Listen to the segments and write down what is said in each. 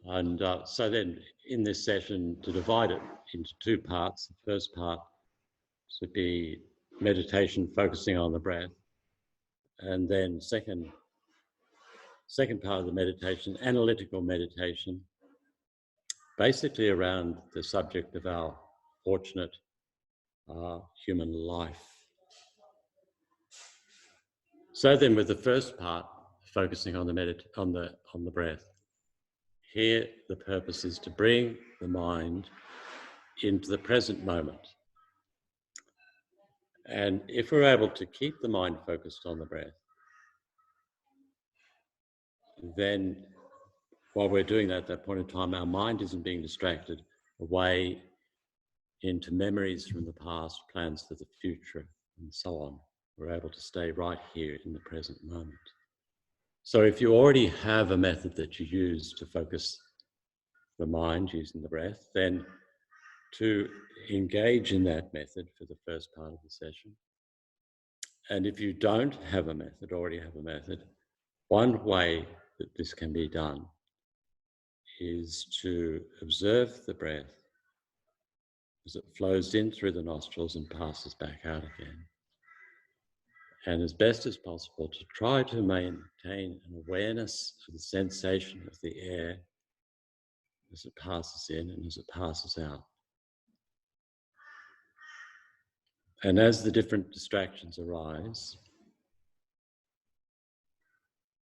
And so then in this session, to divide it into two parts, the first part should be meditation focusing on the breath. And then second part of the meditation, analytical meditation, basically around the subject of our fortunate human life. So then with the first part, focusing on the breath, here the purpose is to bring the mind into the present moment. And if we're able to keep the mind focused on the breath, then while we're doing that at that point in time, our mind isn't being distracted away into memories from the past, plans for the future, and so on. We're able to stay right here in the present moment. So if you already have a method that you use to focus the mind using the breath, then to engage in that method for the first part of the session. And if you don't have a method, already have a method, one way that this can be done is to observe the breath as it flows in through the nostrils and passes back out again. And as best as possible, to try to maintain an awareness of the sensation of the air as it passes in and as it passes out. And as the different distractions arise,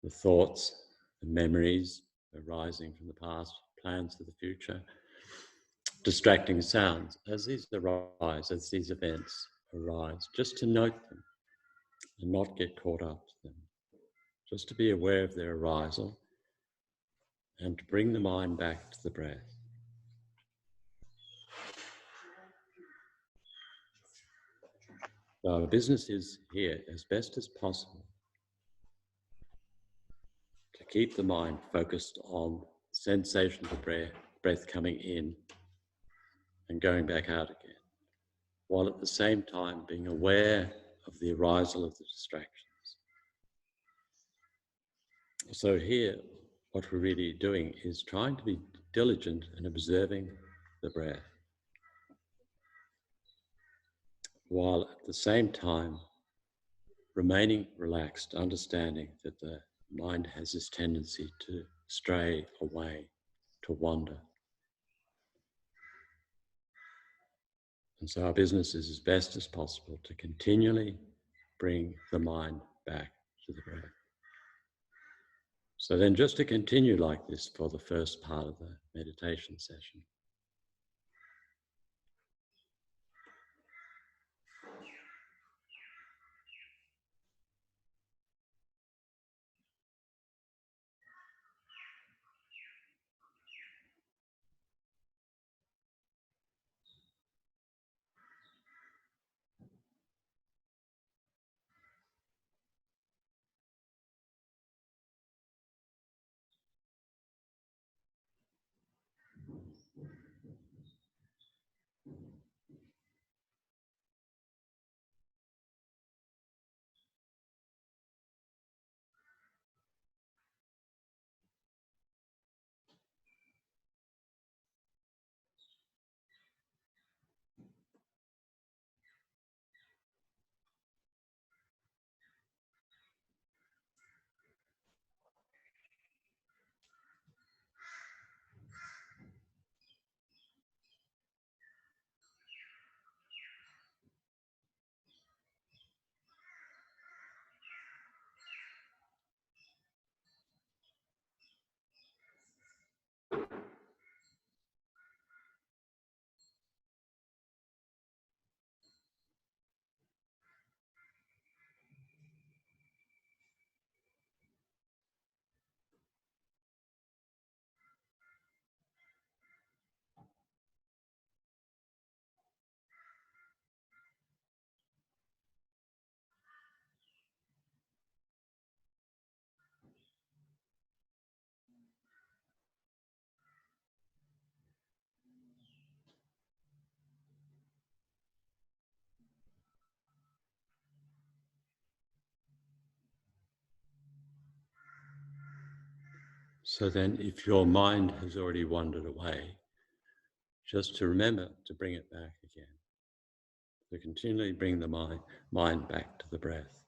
the thoughts, the memories arising from the past, plans for the future, distracting sounds, as these arise, as these events arise, just to note them and not get caught up to them, just to be aware of their arisal and to bring the mind back to the breath. So our business is here, as best as possible, to keep the mind focused on the sensation of the breath coming in and going back out again, while at the same time being aware of the arisal of the distractions. So here, what we're really doing is trying to be diligent in observing the breath, while at the same time remaining relaxed, understanding that the mind has this tendency to stray away, to wander. And so our business is as best as possible to continually bring the mind back to the breath. So then just to continue like this for the first part of the meditation session. So then, if your mind has already wandered away, just to remember to bring it back again. So continually bring the mind back to the breath.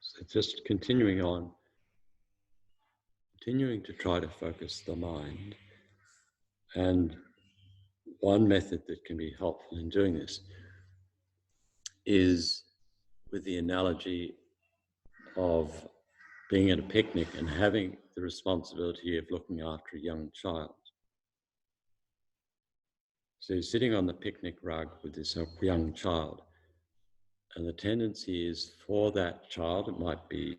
So just continuing on, continuing to try to focus the mind. And one method that can be helpful in doing this is with the analogy of being at a picnic and having the responsibility of looking after a young child. So you're sitting on the picnic rug with this young child, and the tendency is for that child, it might be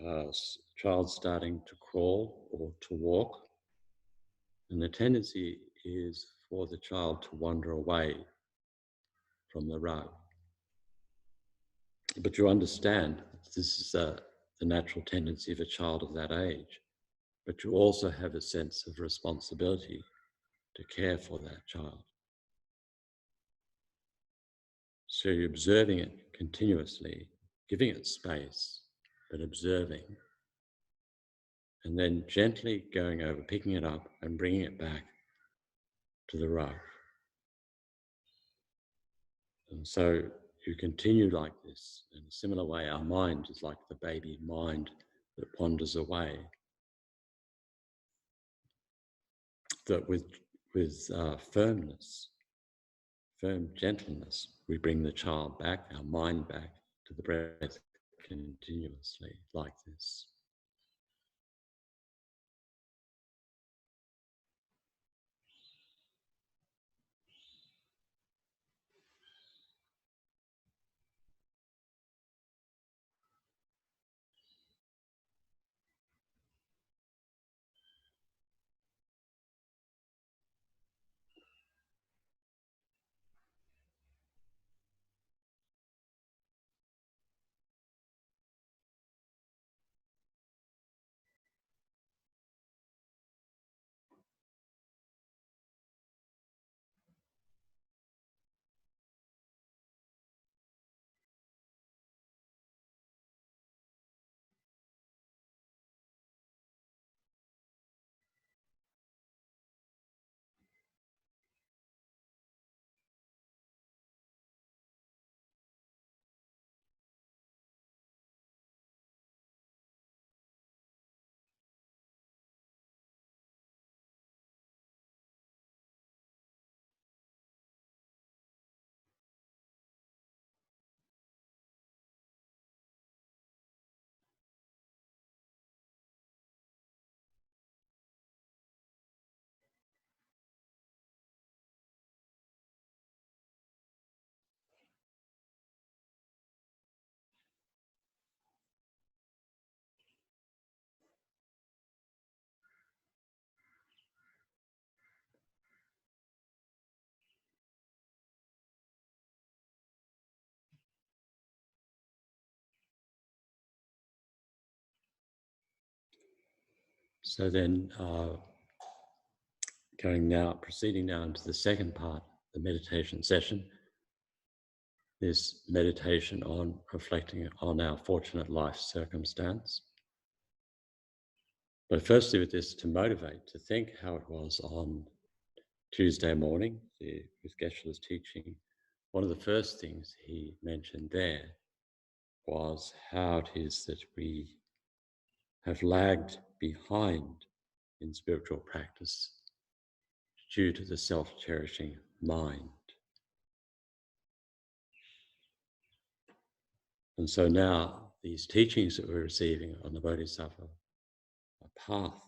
a child starting to crawl or to walk, and the tendency is for the child to wander away from the rug. But you understand this is the natural tendency of a child of that age, but you also have a sense of responsibility to care for that child. So you're observing it continuously, giving it space, but observing, and then gently going over, picking it up and bringing it back to the rug. And so you continue like this. In a similar way, our mind is like the baby mind that wanders away. That with firmness, firm gentleness, we bring the child back, our mind back to the breath continuously like this. So then proceeding now into the second part, the meditation session, this meditation on reflecting on our fortunate life circumstance. But firstly, with this, to motivate, to think how it was on Tuesday morning with Geshe-la's teaching. One of the first things he mentioned there was how it is that we have lagged behind in spiritual practice due to the self-cherishing mind. And so now these teachings that we're receiving on the Bodhisattva path,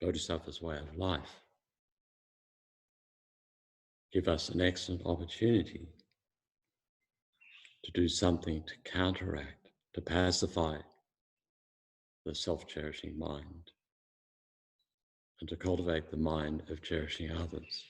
Bodhisattva's way of life, give us an excellent opportunity to do something to counteract, to pacify the self-cherishing mind, and to cultivate the mind of cherishing others.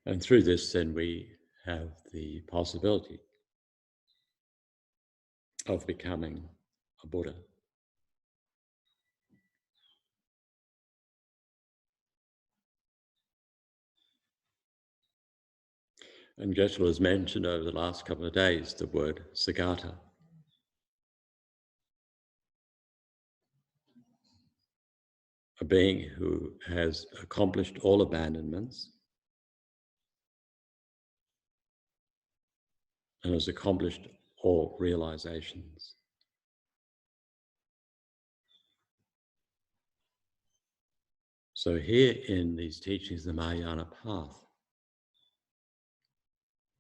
And through this, then we have the possibility of becoming a Buddha. And Geshe has mentioned over the last couple of days the word Sagata. A being who has accomplished all abandonments and has accomplished all realizations. So here in these teachings, the Mahayana path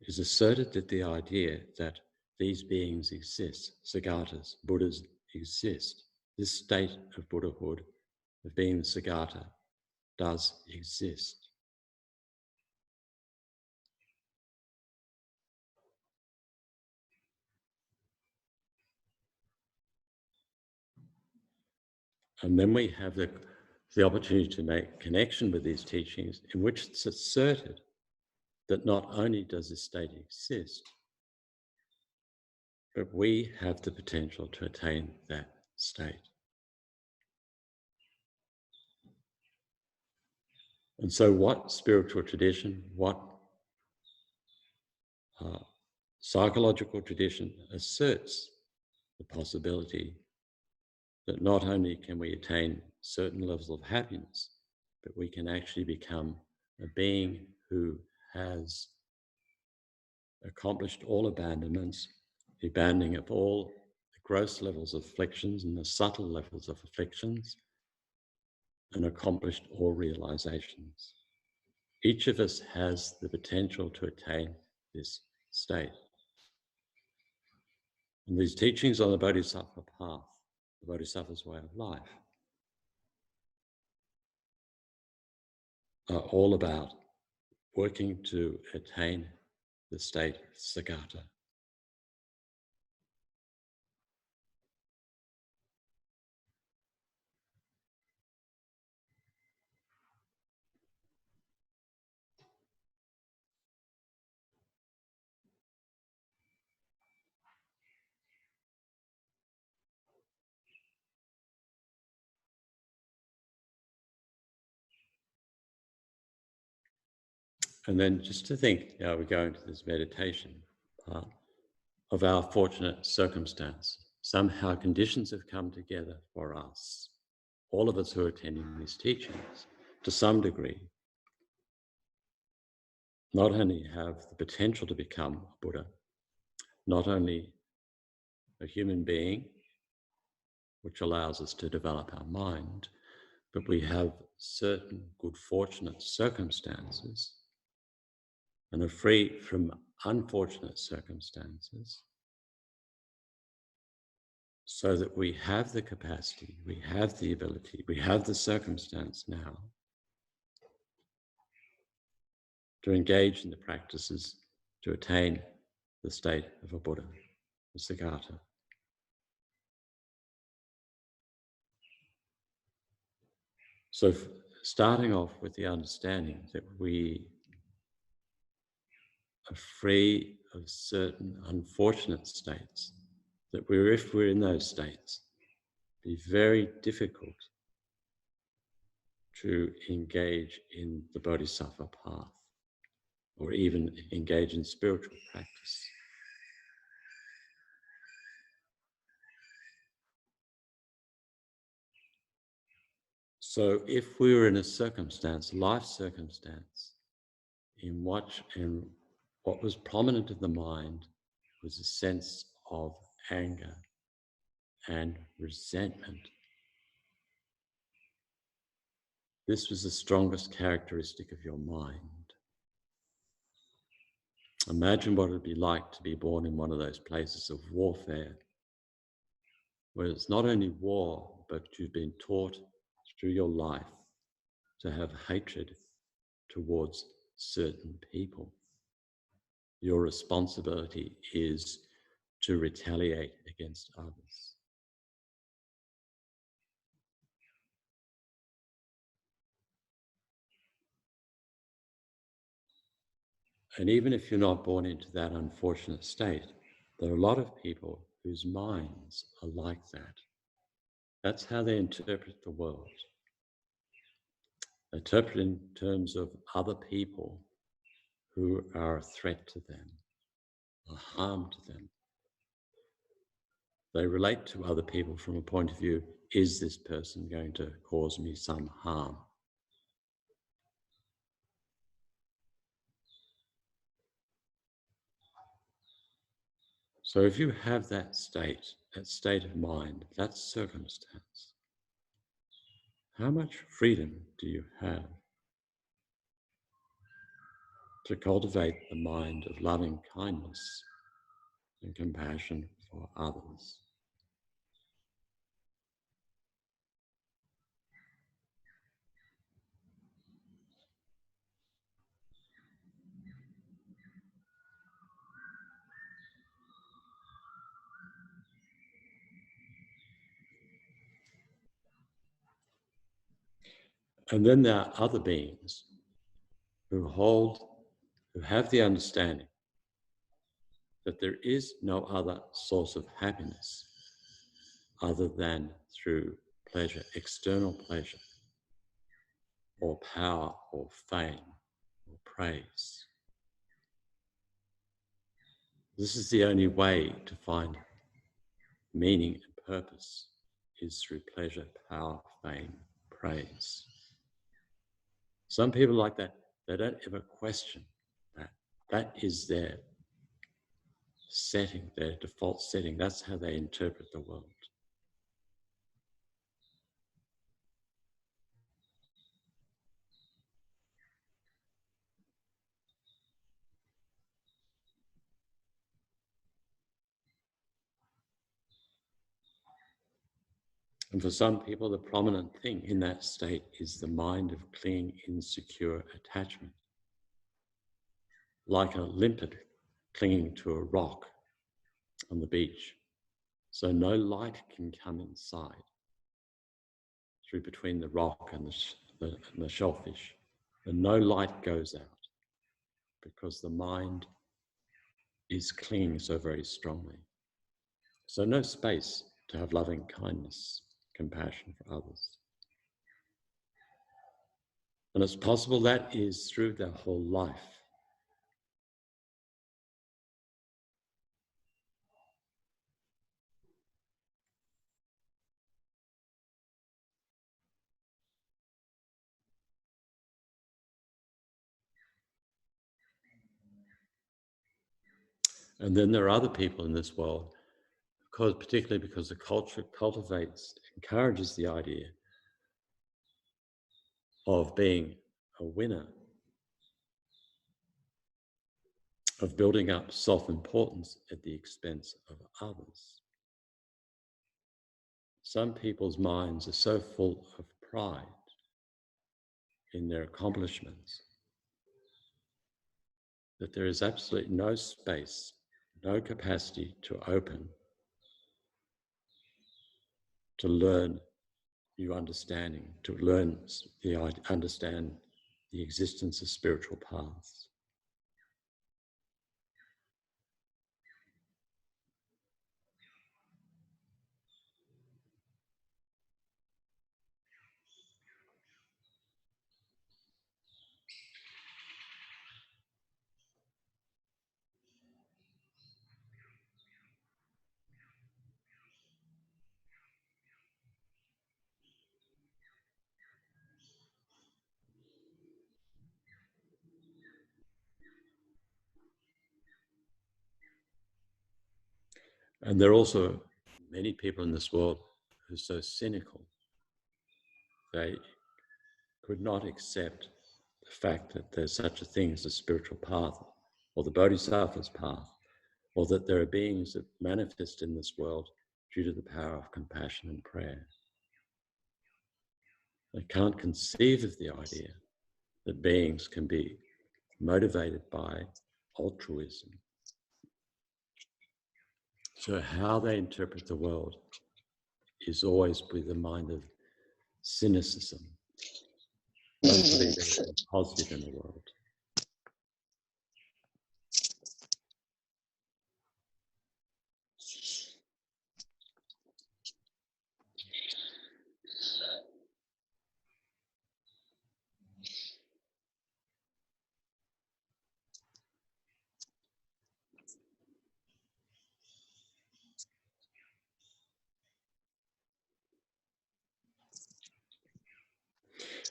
is asserted that the idea that these beings exist, Sagatas, Buddhas exist, this state of Buddhahood, of being the Sagata, does exist. And then we have the opportunity to make connection with these teachings in which it's asserted that not only does this state exist, but we have the potential to attain that state. And so what spiritual tradition, what psychological tradition asserts the possibility that not only can we attain certain levels of happiness, but we can actually become a being who has accomplished all abandonments, the abandoning of all the gross levels of afflictions and the subtle levels of afflictions, and accomplished all realizations. Each of us has the potential to attain this state. And these teachings on the Bodhisattva path, the Bodhisattva's way of life, are all about working to attain the state of Sagata. And then just to think, now we go into this meditation part of our fortunate circumstance. Somehow conditions have come together for us, all of us who are attending these teachings, to some degree, not only have the potential to become a Buddha, not only a human being, which allows us to develop our mind, but we have certain good fortunate circumstances and are free from unfortunate circumstances, so that we have the capacity, we have the ability, we have the circumstance now to engage in the practices to attain the state of a Buddha, a Siddhartha. So starting off with the understanding that we are free of certain unfortunate states, that if we're in those states, it'd be very difficult to engage in the Bodhisattva path or even engage in spiritual practice. So if we were in a circumstance, life circumstance, in what was prominent in the mind was a sense of anger and resentment. This was the strongest characteristic of your mind. Imagine what it would be like to be born in one of those places of warfare, where it's not only war, but you've been taught through your life to have hatred towards certain people. Your responsibility is to retaliate against others. And even if you're not born into that unfortunate state, there are a lot of people whose minds are like that. That's how they interpret the world. They interpret in terms of other people who are a threat to them, a harm to them. They relate to other people from a point of view, is this person going to cause me some harm? So if you have that state of mind, that circumstance, how much freedom do you have to cultivate the mind of loving kindness and compassion for others? And then there are other beings who have the understanding that there is no other source of happiness other than through pleasure, external pleasure, or power, or fame, or praise. This is the only way to find meaning and purpose, is through pleasure, power, fame, praise. Some people like that, they don't ever question that. That is their setting, their default setting. That's how they interpret the world. And for some people, the prominent thing in that state is the mind of clinging, insecure attachment, like a limpet clinging to a rock on the beach. So no light can come inside through between the rock and the shellfish. And no light goes out because the mind is clinging so very strongly. So no space to have loving kindness, compassion for others. And it's possible that is through their whole life. And then there are other people in this world, particularly because the culture encourages the idea of being a winner, of building up self-importance at the expense of others. Some people's minds are so full of pride in their accomplishments that there is absolutely no space, no capacity to open, to learn new understanding, to understand the existence of spiritual paths. And there are also many people in this world who are so cynical, they could not accept the fact that there's such a thing as a spiritual path or the Bodhisattva's path, or that there are beings that manifest in this world due to the power of compassion and prayer. They can't conceive of the idea that beings can be motivated by altruism. So how they interpret the world is always with a mind of cynicism. Don't believe anything positive in the world.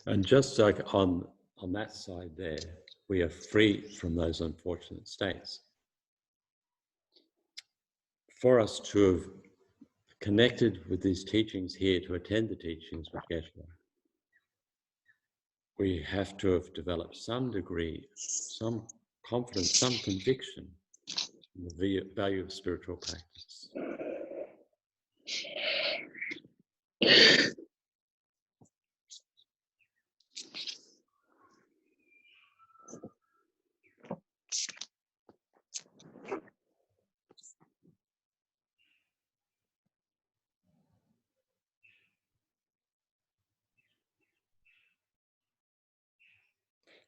And just like on that side there, we are free from those unfortunate states. For us to have connected with these teachings here, to attend the teachings with Geshe, we have to have developed some degree, some confidence, some conviction in the value of spiritual practice.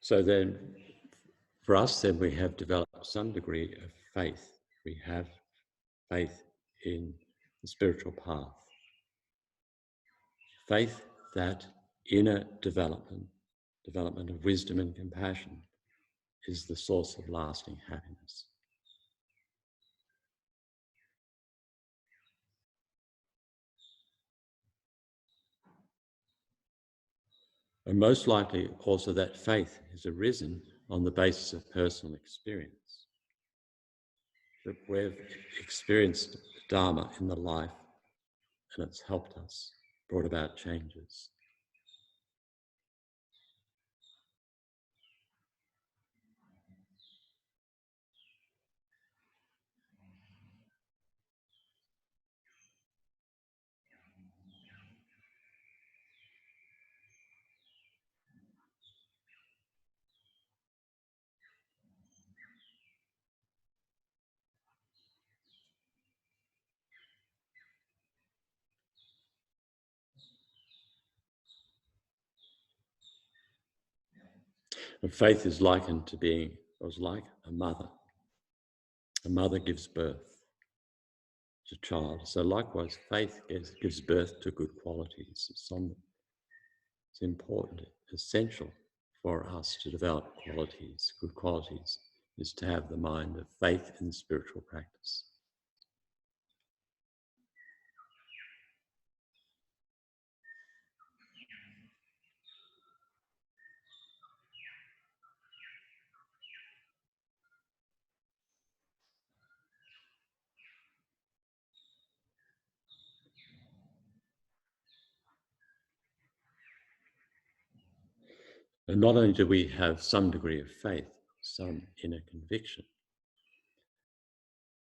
So then, for us, then we have developed some degree of faith. We have faith in the spiritual path. Faith that inner development of wisdom and compassion, is the source of lasting happiness. And most likely also that faith has arisen on the basis of personal experience. That we've experienced Dharma in the life and it's helped us, brought about changes. And faith is likened to being, was like a mother. A mother gives birth to a child. So likewise, faith gives birth to good qualities. It's important, essential for us to develop qualities. Good qualities is to have the mind of faith in spiritual practice. And not only do we have some degree of faith, some inner conviction,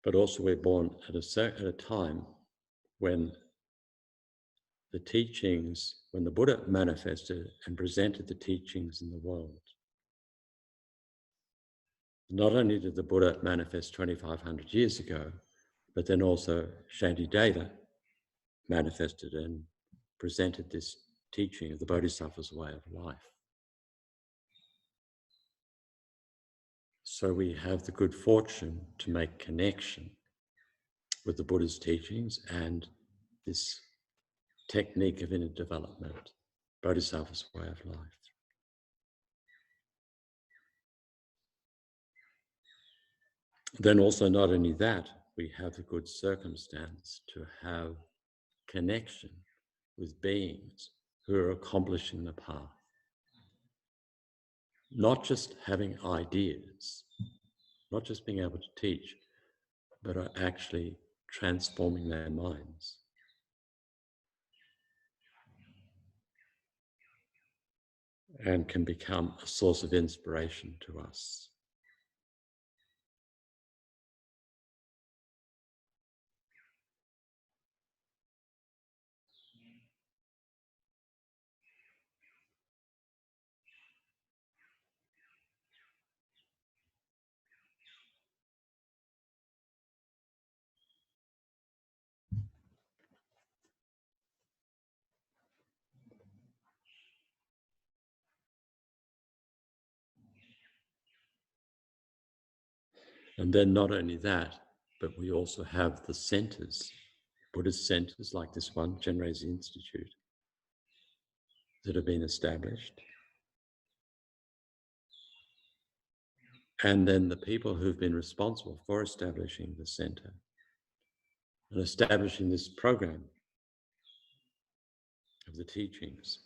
but also we're born at a time when the teachings, when the Buddha manifested and presented the teachings in the world, not only did the Buddha manifest 2,500 years ago, but then also Shantideva manifested and presented this teaching of the Bodhisattva's way of life. So we have the good fortune to make connection with the Buddha's teachings and this technique of inner development, Bodhisattva's way of life. Then also not only that, we have the good circumstance to have connection with beings who are accomplishing the path. Not just having ideas, not just being able to teach, but are actually transforming their minds. And can become a source of inspiration to us. And then not only that, but we also have the centers, Buddhist centers like this one, Genres Institute, that have been established. And then the people who've been responsible for establishing the center and establishing this program of the teachings.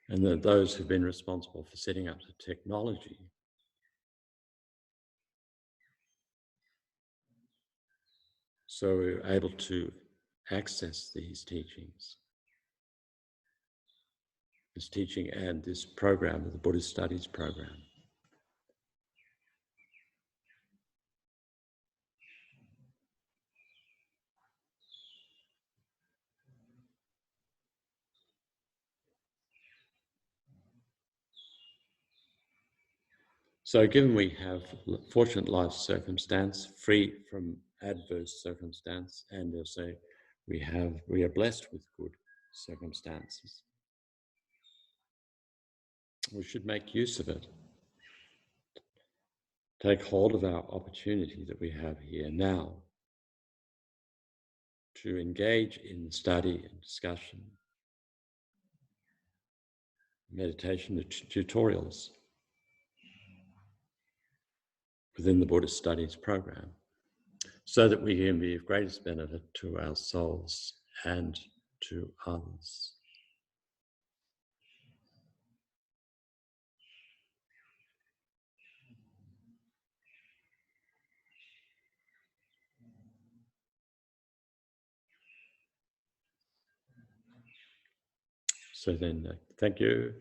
And then those who've been responsible for setting up the technology so we're able to access these teachings, this teaching and this program, the Buddhist Studies program. So given we have fortunate life circumstance, free from adverse circumstance, and also we are blessed with good circumstances, we should make use of it. Take hold of our opportunity that we have here now to engage in study and discussion, meditation tutorials within the Buddhist Studies program, so that we can be of greatest benefit to our souls and to others. So then, thank you.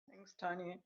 Thanks, Tony.